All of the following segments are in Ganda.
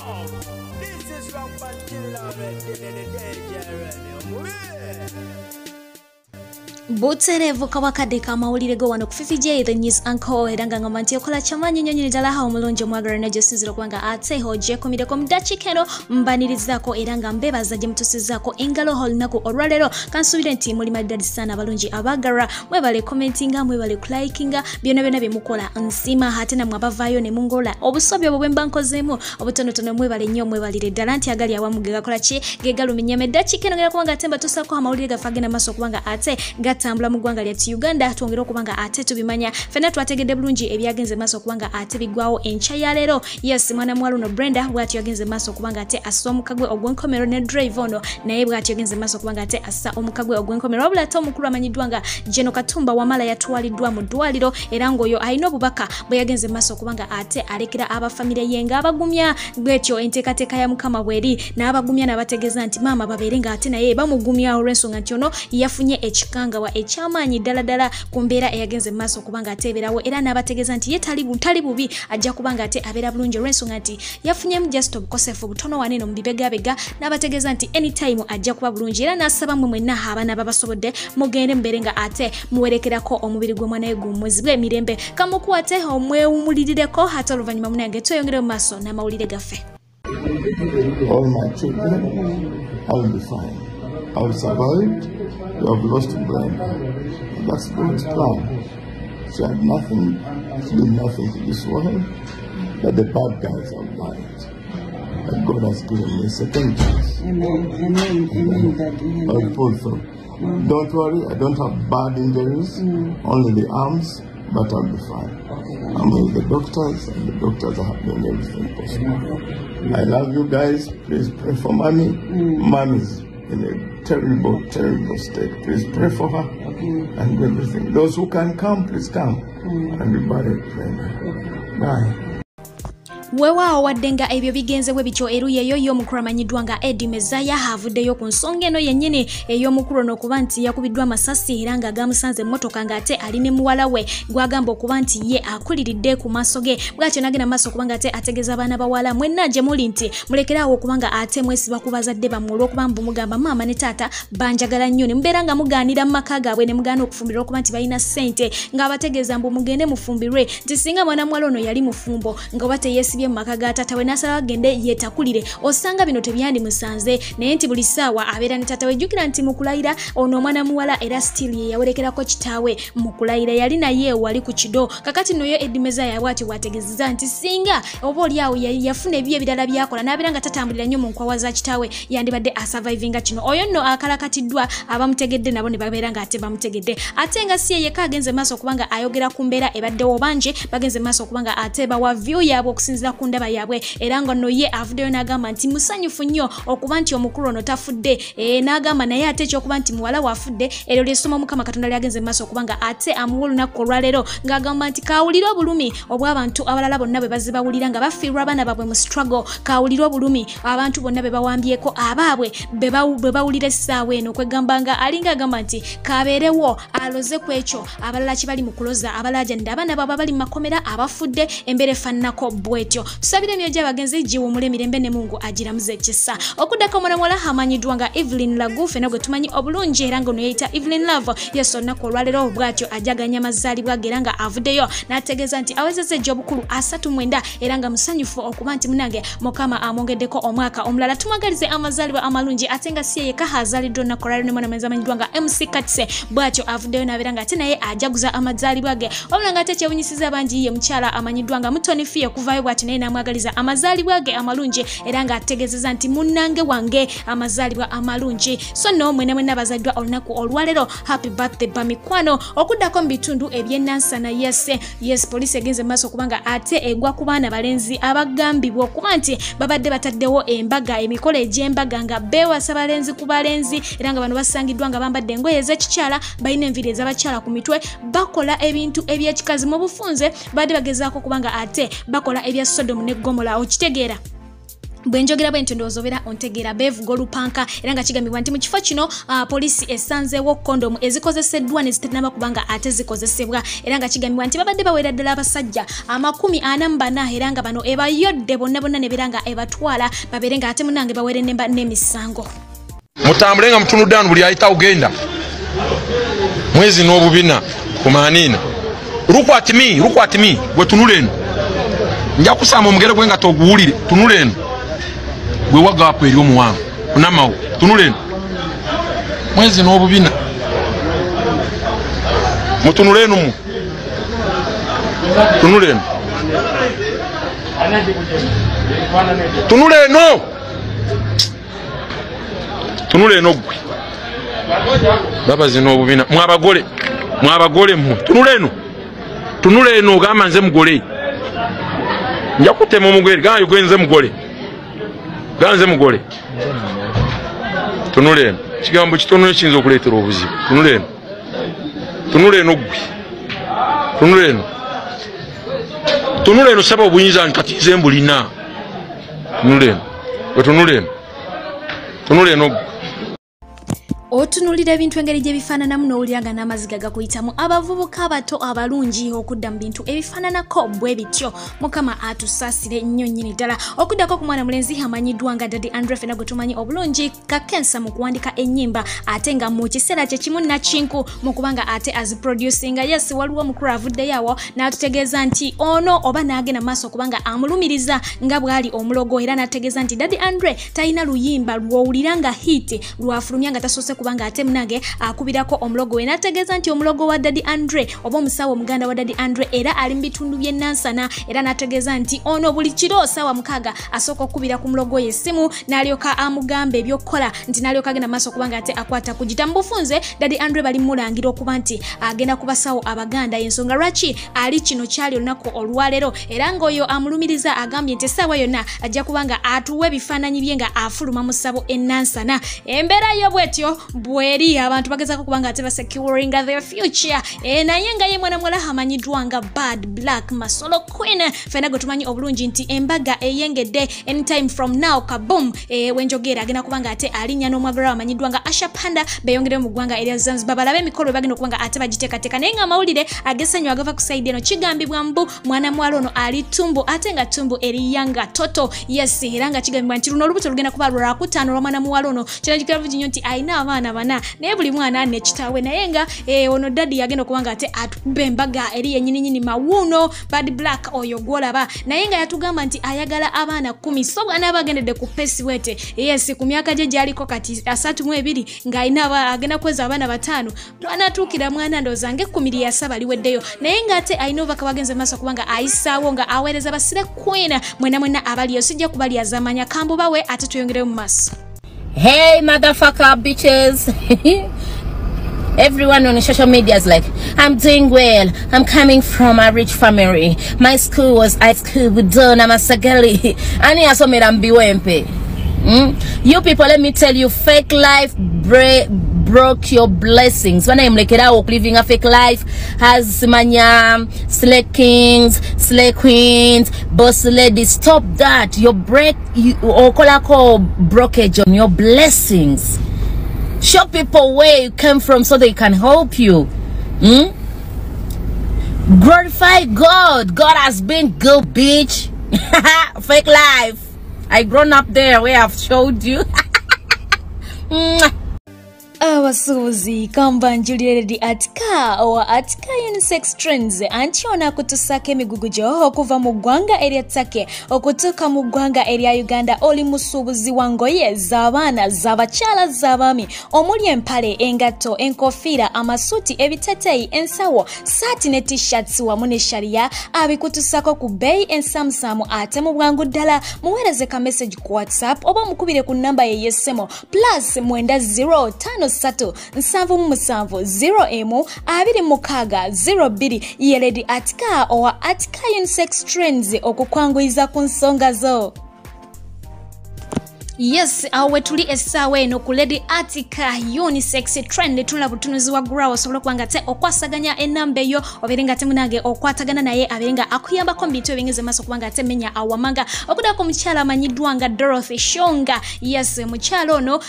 This is from Butserevu kawakadde kamawulire go wano ku FFJ the news anchor eranga ngamba nti okola chamanyi nyonyi ddala ha omulungi omwagala najjo sinzira kubanga ate hoje komideko mudakikeno mbanirizaako eranga mbebaza gye mutusizaako engalo holinaku olwalero kansubire nti muli maddadi sana abalungi abagara mwebale commentinga mwebale likinga byonna byonna bye mukola nsima ate namwe abavaayo ne mungola obusobyo obwo bwe mba nkozeemu obutonotono mwebale nnyo mwebalire ddala nti agali awamu gegakola ki gegalumenya meddakikeno gera kubanga atemba tusaako amawulire gafagenda maaso kubanga ate tambula mu ggwanga lya Uganda twongera okubanga ate tubimanya fena twategedde bulungi ebyagenze maaso okubanga ate bigwawo enkya ya leero yes mwana mwalo no Brenda bw'atyo yagenze maaso okubanga ate assa omukagwe ogw'enkomero ne Andray naye bw'atyo yagenze maaso okubanga ate assa omukagwe ogw'enkomero wabula ate omukulu amanyiddwa nga Katumba wamala yatwaliddwa mu ddwaliro era ng'oyo alina obubaka bwe yagenze maaso okubanga ate alekera abafamire ye ng'abagumya bw'etyo enteekateeka ya mukama bweri n'abagumya n'abategeeza nti maama babeere ng'ate naye bamugumya olw'ensonga nti ono yafunye ekikanga ekyamaanyi ddala ku mbeera eyagenze mu maaso kubanga ateeberawo era n'abategeeza nti ye tali bubi ajja kubanga ate abeera bulungi olw'ensonga nti yafunyemu just obukosefu butono waneeno mu bibegabega n'abategeeza nti anytime ajja kuba bulungi era n'asaba mmwe mwenna abaana babasobodde mugende mubeere nga ate muwerekerako omubiri gw'omwana we gummuzibwe emirembe kamukwate omwewumulirireko ate oluvannyuma munange tweyongere mu maaso n'amawulire gaffe. All my children, I will be fine. I will survive. You have lost Brenda. That's God's plan. She had nothing, she did nothing to this world, but the bad guys have lied. And God has given me a second chance. Amen, Daddy. I'll pull through. Don't worry, I don't have bad injuries, only the arms, but I'll be fine. I'm with the doctors, and the doctors are doing everything possible. I love you guys. Please pray for Mommy. Mommy's in a terrible state. Please pray for her and everything. Those who can come, please come. And be buried. Bye. Weewaawo wadde nga ebyo bigenzewe bityo eruyi eyo y'omukulu amanyiddwa nga Eddie Mezaya avuddeyo ku nsonga eno yennyini ey'omukulu n'okuba nti yakubiddwa amasasi era ng'agamusanze emmotoka ng'ate ali ne muwala we gwagamba okuba nti ye akuliridde ku maaso ge bw'atyo n'agenda maaso okubanga ate ategeeza abaana bawala mwenna gye muli nti mulekeraawo okubanga ate mwesiba ku bazadde bammwe olw'okuba mugamba maama ne taata banjagala nnyo ne mubeera nga mugaanira mu maka gaabwe ne mugaana okufumbirwa okuba nti balina ssente ng'abategeeza mbu mugende mufumbirwe nti singa mwana muwala ono yali mufumbo nga oba teyeesibye mu maka ga taata we n'asala agende yeetakulire osanga bino tebyandi musanze naye nti buli ssaawa abeera ne taata we jjukira nti mu kulayira ono omwana muwala era still ye yawerekerako kitaawe mu kulayira yali naye wali ku kido kakati noyo Eddie Mezaya bw'atyo bw'ategeezezza nti singa oba oliawo yafuna ebyo ebirala byakola n'abeera nga tatambulira nnyo mu nkwawa za kitaawe yandibadde asurvivinga kino oyo nno akalakatiddwa abamutegedde nabo ne babeera ng'ate bamutegedde ate nga si ye yekka agenze maaso okubanga ayogera ku mbeera ebaddewo bangi bagenze maaso okubanga ate bawa view yaabwe okusinziira ku ndaba yaabwe era nga nno ye avuddeyo n'agamba nti musanyufu nnyo okuba nti omukulu ono tafudde n'agamba naye ate ekyokuba nti muwala waafudde eryo lyesoma Mukama Katonda lyagenze mu maaso okubanga ate amuwa olunaku olwaleero ng'agamba nti kaawulire obulumi obw'abantu abalala bonna bwe bazze bawulira nga bafiirwa abaana baabwe mu struggle kaawulire obulumi abantu bonna be bawambyeko abaabwe bwe bawulira essaawa eno kwegamba nga alinga agamba nti kabeerewo aloze ku ekyo abalala kibali mu kuloza abalaajanidde abaana baabwe abali mu makomera abafudde embeera efaananako bw'etyo tusabire emyoyo gy'abagenzi giwumule emirembe ne Mungu agiramuze ekisa okuddako omwana muwala amanyiddwa nga Evelyn Lagu fena gwe tumanyi obulungi era ng'ono yeyita Evelyn Love yesu olunaku olwaleero bw'atyo ajaganya amazaalibwa ge era nga avuddeyo n'ategeeza nti awezezza egy'obukulu 39 era nga musanyufu okuba nti munange Mukama amwongeddeko omwaka omulala tumwagalize amazaalibwa amalungi ate nga si ye yekka azaaliddwa olunaku olwaleero ne mwana mwenzi amanyiddwa nga MC Katse bw'atyo avuddeyo n'abeera nga ate naye ajaguza amazaalibwa ge wabula nga ate kyewunyisiza bangi ye mukyala amanyiddwa nga Mutoni Fie okuvaayo bw'atyo naye n'amwagaliza amazaalibwa ge amalungi era nga ategeezezza nti munnange wange amazaalibwa amalungi so nno mwena mwenna bazaddwa olunaku olwaleero happy birthday Bamikwano okuddako mu bitundu eby'Nansana yes poliisi egenze maaso okubanga ate egwa ku baana balenzi abagambibwa okuba nti babadde bataddewo embaga emikolo egy'embaga nga beewasa balenzi ku balenzi era nga bano basangiddwa nga bambadde engoye ez'ekikyala balina enviiri ez'abakyala ku mitwe bakola ebintu eby'ekikazi mu bufunze badde bagezaako kubanga ate bakola ebya Sodomu ne Gomora okitegeera bwenjogera bwente ndozobera ontegera bevuga olupanka era nga kigambibwa nti mu kifo kino polisi esanzeewo kondomu ezikozeseddwa ne zitannaba kubanga ate zikozesebwa era nga kigambibwa nti babadde bawera ddala abasajja 44 era nga bano ebayodde bonna bonna ne beera nga ebatwala babeere nga ate munange bawere n'emisango mutambule nga mutunudde buli ayita ogenda mwezi n'obubina ku manina rukwatimi gwe tunula eno nja kusamba omugere gwe nga toguwulire tunula eno gwe wagapo eri omuwanvu unamawo tunula eno mwezi n'obubina mutunula eno mu tunula eno tunula eno tunula eno gwe babazi n'obubina mwabagole mmwe tunula eno gamba nze mugole nja kutema omugere gamba gwenze mugole ganze mugole tunula eno kigambo kitono ekiyinza okuleetera obuzibu tunula eno gwe tunula eno saba obuyinza nkati nze mbulina tunula eno gwe otunulira ebintu engeri gye bifaananamu n'owuliranga n'amaziga gakuyitamu abavubuka abato abalungi okudda mu bintu ebifaananako bwe bityo mukama atusaasire nnyo nnyini ddala okuddako ku mwana mulenzi amanyiddwa nga Daddy Andray fena gwe tumanyi obulungi kakensa mu kuwandika ennyimba ate nga mu kiseera kye kimu nakinku mu kubanga ate aziproducinga yes waliwo omukulu avuddeyo awo n'atutegeeza nti ono oba n'agenda mu maaso okubanga amulumiriza nga bw'ali omulogo era n'ategeeza nti Daddy Andray talina luyimba lw'owulira nga hiti lwafulumya nga tasoose kubanga ate munange akubirako omulogo we nategeeza nti omulogo wa Daddy Andray oba omusawo omuganda wa Daddy Andray era ali mu bitundu by'e Nansana era nategeeza nti ono buli kiro saawa 6 asooka okubira ku mulogo ye essimu n'alyoka amugamba ebyokkola nti n'alyoka agenda maaso kubanga ate akwata kugita mu bufunze Daddy Andray bali mulangira okuba nti agenda ku basawo abaganda ensonga lwaki ali kino kyali olunaku olwaleero era ng'oyo amulumiriza agambye nti essaawa yonna ajja kubanga atuwa ebifaananyi bye nga afuluma mu ssabo e Nansana embeera yo bwetyo bweri abantu bagezako kubanga ate securing their future naye nga ye mwana muwala amanyiddwa nga Bad Black Masolo Queen fena gwe tumanyi obulungi nti embaga eyengedde anytime from now kaboom wenjogera agenda kubanga ate alinya n'omwagala amanyiddwa nga Asha Panda beyongere mu ggwanga erya Zanzibar balabe emikolo bagenda okubanga ate bagiteekateeka naye nga amawulire agesanyo agava ku saidi eno kigambibwa mbu mwana muwala ono ali tumbu ate nga tumbu eriyanga toto yes era nga kigambibwa nti luno olubuto lugenda kuba lwakutaano lwa mwana muwala ono kino kigambibwa nnyo nti alina abaana bana naye buli mwana ne kitaawe naye nga ono Daddy agenda okubanga ate atubba embaga eri yennyini mawuuno Bad Black oyo gwolaba naye nga yatugamba nti ayagala abaana 10 so bwana abagendedde ku pesi wete yes ku myaka gye gyaliko kati 32 ng'alina agenda kweza abaana 5 lwanatuukira mwana ndooza nga 10 lyasaba liweddeyo naye nga ate alina ovaka bagenze maaso kubanga ayisaawo nga aweereza basire Queen mwena abaliyo sijja kubalyazamanya kambubawe ate tuyongereyo mu maaso. Hey motherfucker bitches. Everyone on the social media is like, I'm doing well. I'm coming from a rich family. My school was high school with Dona Masagali. Ani asomera mbiwempe. You people, let me tell you, fake life broke your blessings. When I'm like living a fake life has manya slay kings, slay queens, boss ladies. Stop that. You brokerage on your blessings. Show people where you came from so they can help you. Glorify God. God has been good, bitch. Fake life. I grown up there where I've showed you. Abasuuzi kambanjuliredi atika owa atika unisex trends antiona kutusaka emigugu gyo okuva mu ggwanga erya Take okutuuka mu ggwanga erya Uganda oli musuubuzi wa ngoye z'abaana z'abakyala z'abaami omuli empale engatto enkofiira amasuuti ebiteteeyi ensawo saati ne t-shirts wamu ne sharia abikutusako ku bbeeyi ensamusamu ate mu bwangu ddala muweereze ka message ku WhatsApp oba mukubire ku nnamba ye y'essimu +90 0770M20602 yeledi atika owa atika unisex trends okukwanguyiza ku nsonga zo. Yes, awe tuli essaawa eno ku Lady Artica unisex trend tula butunuzi wa grow osobola kubanga te okwasaganya enamba eyo oberenga te munange okwatagana naye aberenga akuyambako bintu ebingeze maso kubanga te menya awamanga okudako mukyala amanyiddwa nga Dorothy Shonga. Yes, mukyala ono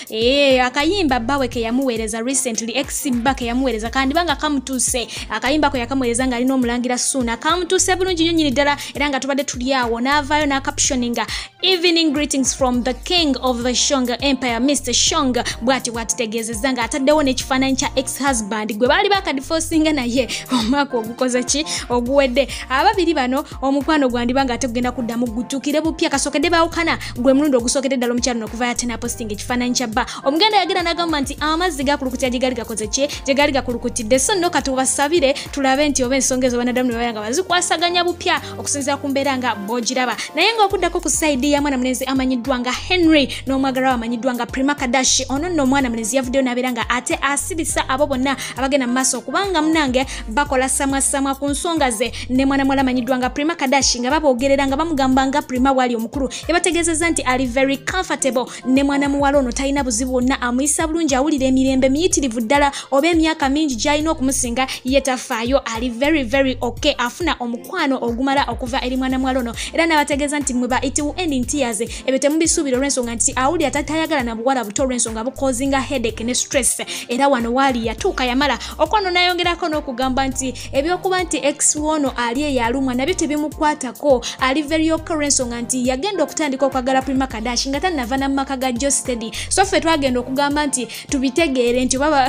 akayimba bawe ke yamuweereza recently ex-back yamuweereza kandi banga kamutuse akayimba ko yakamuweereza nga alina omulangira suna kamutuse bulungi nyinyi ddala era nga tubadde tuli awo n'avaayo na captioninga evening greetings from the king of the Shonga Empire, Mr. Shonga. Bwati tegezeza nga ataddewo n'ekifaananyi kya ex-husband gwe baali bakadifosinga naye omwaka ogukoze ki oguwedde. Ababiri bano omukwano gwandibanga ate kugenda kuddamu gutuukire bupya kasookedde baawukana gwe mulundi ogusookedde ddala omukyalo n'okuva ate naposting ekifaananyi kya bba. Omuganda yagenda n'agamba nti amazzi gakulukutya gye gaali gakoze ki gye gaali gakulukutidde so nno katubasabire tulabe nti oba ensonga ezo banadamu ne babanga bazikwasaganya bupya okusinziira ku mbeera nga boogiraba. Naye ng'okuddako ku sayidi ya mwana mulenzi amanyiddwa nga Henry n'omwagala we amanyiddwa nga Prima Kadashi ono nno omwana mulenzi yavuddeyo n'abeera nga ate asirisa abo bonna abagenda mu maaso okubanga munange bakola samwasamwa ku nsonga ze ne mwana muwala amanyiddwa nga Prima Kadashi nga baboogerera nga bamugamba nga Prima wali omukulu yabategeezezza nti ali very comfortable ne mwana muwala ono talina buzibu bwonna amuyisa bulungi awulira emirembe miyitirivu ddala oba emyaka mingi gy'alina okumusinga ye tafaayo ali very very okay afuna omukwano ogumala okuva eri mwana muwala ono era n'abategeeza nti mwe ba it will end in tears ebyo temubisuubira olw'ensonga nti awulira tatayagala na buwala buto olw'ensonga bukozinga headache ne stress era wano waali yatuuka yamala okwano nayongerako n'okugamba nti ebyokuba nti ex wono ali eyalumwa nabyo tebimukwatako ali very okay olw'ensonga nti yagenda okutandika okwagala Prima Kadashi nga tanava n'amaka ga Jostedi so ffe twagenda okugamba nti tubitegeere nti baba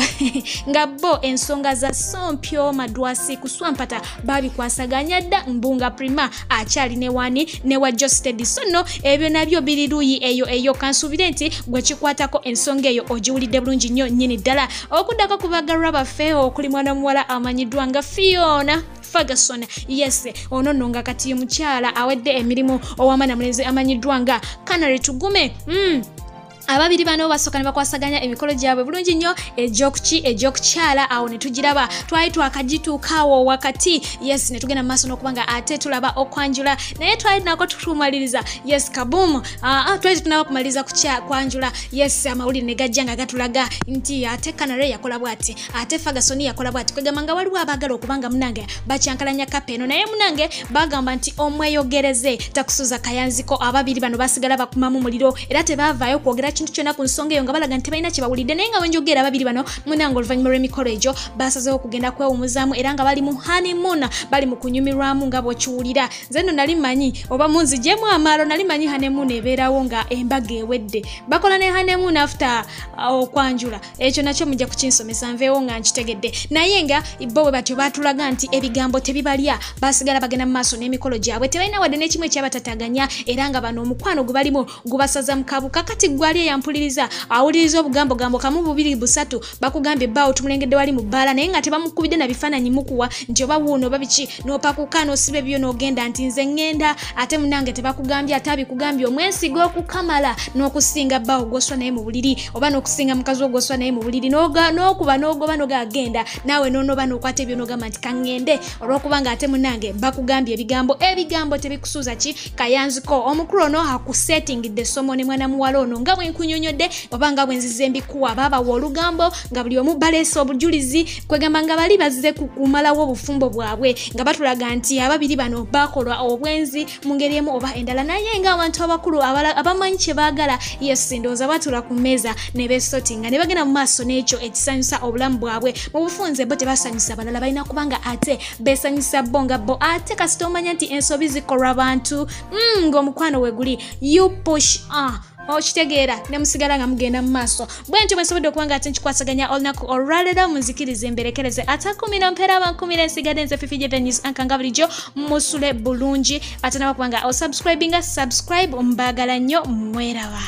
nga bo ensonga za sompyo madwasi kuswampata babikwasaganya dda mbunga Prima akyali ne wani ne wa Jostedi so no ebyo nabyo biri luyi eyo kansubire nti gwe kikwatako ensonga eyo ogiwulidde bulungi nnyo nnyini ddala okuddako kubagalwa bafeewo okuli mwana muwala amanyiddwa nga Fiona Ferguson. Yes, ono nno nga kati mukyala awedde emirimu ow'amana mulenzi amanyiddwa nga Canary Tugume. Ababiri bano basooka ne bakwasaganya emikolo gyabwe bulungi nnyo egy'okukyala awo ne tugiraba twali twakagituukaawo wakati. Yes, ne tugenda mu maaso n'okubanga ate tulaba okwanjula naye twali nako tumaliriza. Yes, kaboom twali tunaba kumaliriza kwanjula. Yes, amawulire ne gajja nga gatulaga nti ate Canary yakola bw'ati ate Ferguson yakola bw'ati kwegamba nga waliwo abaagala okubanga munange bakyankalanya kapeeno naye munange bagamba nti omweyogereze takusuza kayanziko. Ababiri bano basigala bakumamu muliro era tebaavaayo kwogera kintu kyonna ku nsonga eyo nga balaga nti balina kye bawulidde naye nga wenjogera ababiri bano munange oluvannyuma lw'emikolo egyo basazeewo okugenda kwewumuzaamu era nga bali mu honeymoon bali mu kunyumirwamu nga bw'okiwulira. Nze nno nali manyi oba munzigyemu amaalo nali manyi honeymoon ebeerawo nga embaga ewedde bakola ne honeymoon after okwanjula ekyo nakyo mujja kukinsomesa nveewo nga nkitegedde naye nga bo bwe batyo baatulaga nti ebigambo tebibalya basigala bagenda mu maaso n'emikolo gyabwe tebalina wadde n'ekimu ekyabatataganya era nga bano omukwano gwe balimu gubasaza mu kabuka kati gwali yampuliriza awuliriza obugambo kamu bubiri busatu bakugambye bawo tumulengedde wali mu bbaala naye nga tebamukubidde na bifaananyi mukuwa nti oba wuuno oba biki n'opakuka n'osiba ebyo n'ogenda nti nze ngenda ate munange tebakugambye ate abikugambye omwensiga okukamala n'okusinga bawo gw'oswa naye mu buliri oba n'okusinga mukazi wo gw'oswa naye mu buliri n'okuba n'ogoba n'ogagenda naawe n'onoba n'okwata ebyo n'ogamba nti kaŋŋende olw'okubanga ate munange bakugambye ebigambo tebikusuuza ki kayanziko. Omukulu ono akusetingidde essomo ne mwana muwala ono nga bwenkunyonyodde oba nga bwenzize mbikuwa babawa olugambo nga buli omu baleese obujulizi kwegamba nga bali bazze kumalawo obufumbo bwabwe nga batulaga nti ababiri bano bakolwa obwenzi mu ngeri emu oba endala naye nga abantu abakulu abamanyi kye baagala. Yes, ndowooza batula ku mmeeza ne beesotinga ne bagenda mu maaso n'ekyo ekisanyusa obulamu bwabwe mu bufunze bo tebasanyusa balala balina kubanga ate beesanyusa bo nga bo ate kasita omanya nti ensobi zikolwa bantu ng'omukwano we guli you push okitegeera ne musigala nga mugenda mu maaso bwentyo mwesobodde okubanga ate nkikwasaganya olunaku olwaleero munzikirize mberekereze atakumira mpeera abankumira ensigadde nze Fifi Jetta News ankanga bulijjo musule bulungi ate nabakubanga osubscribinga subscribe mbaagala nnyo mweraba.